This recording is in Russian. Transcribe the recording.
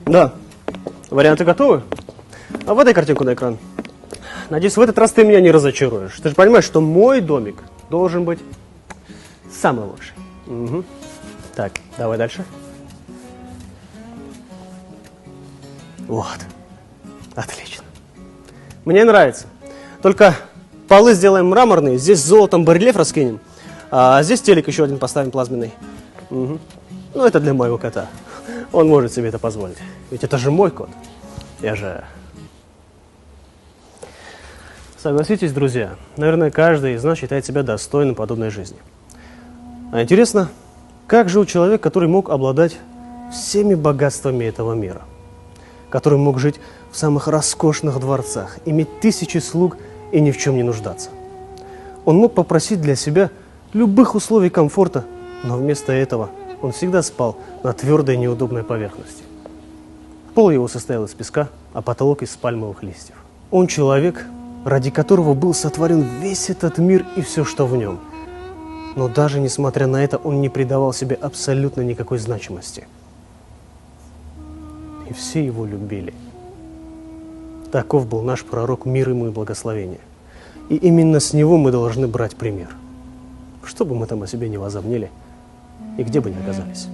Да. Варианты готовы? А выдай картинку на экран. Надеюсь, в этот раз ты меня не разочаруешь. Ты же понимаешь, что мой домик должен быть самый лучший. Угу. Так, давай дальше. Вот. Отлично. Мне нравится. Только полы сделаем мраморные, здесь золотом барельеф раскинем, а здесь телек еще один поставим плазменный. Угу. Ну, это для моего кота. Он может себе это позволить. Ведь это же мой кот. Я же... Согласитесь, друзья, наверное, каждый из нас считает себя достойным подобной жизни. А интересно, как жил человек, который мог обладать всеми богатствами этого мира? Который мог жить в самых роскошных дворцах, иметь тысячи слуг и ни в чем не нуждаться. Он мог попросить для себя любых условий комфорта, но вместо этого он всегда спал на твердой неудобной поверхности. Пол его состоял из песка, а потолок из пальмовых листьев. Он человек, ради которого был сотворен весь этот мир и все, что в нем. Но даже несмотря на это, он не придавал себе абсолютно никакой значимости. И все его любили. Таков был наш пророк, мир ему и благословение. И именно с него мы должны брать пример. Что бы мы там о себе не возомнили и где бы ни оказались.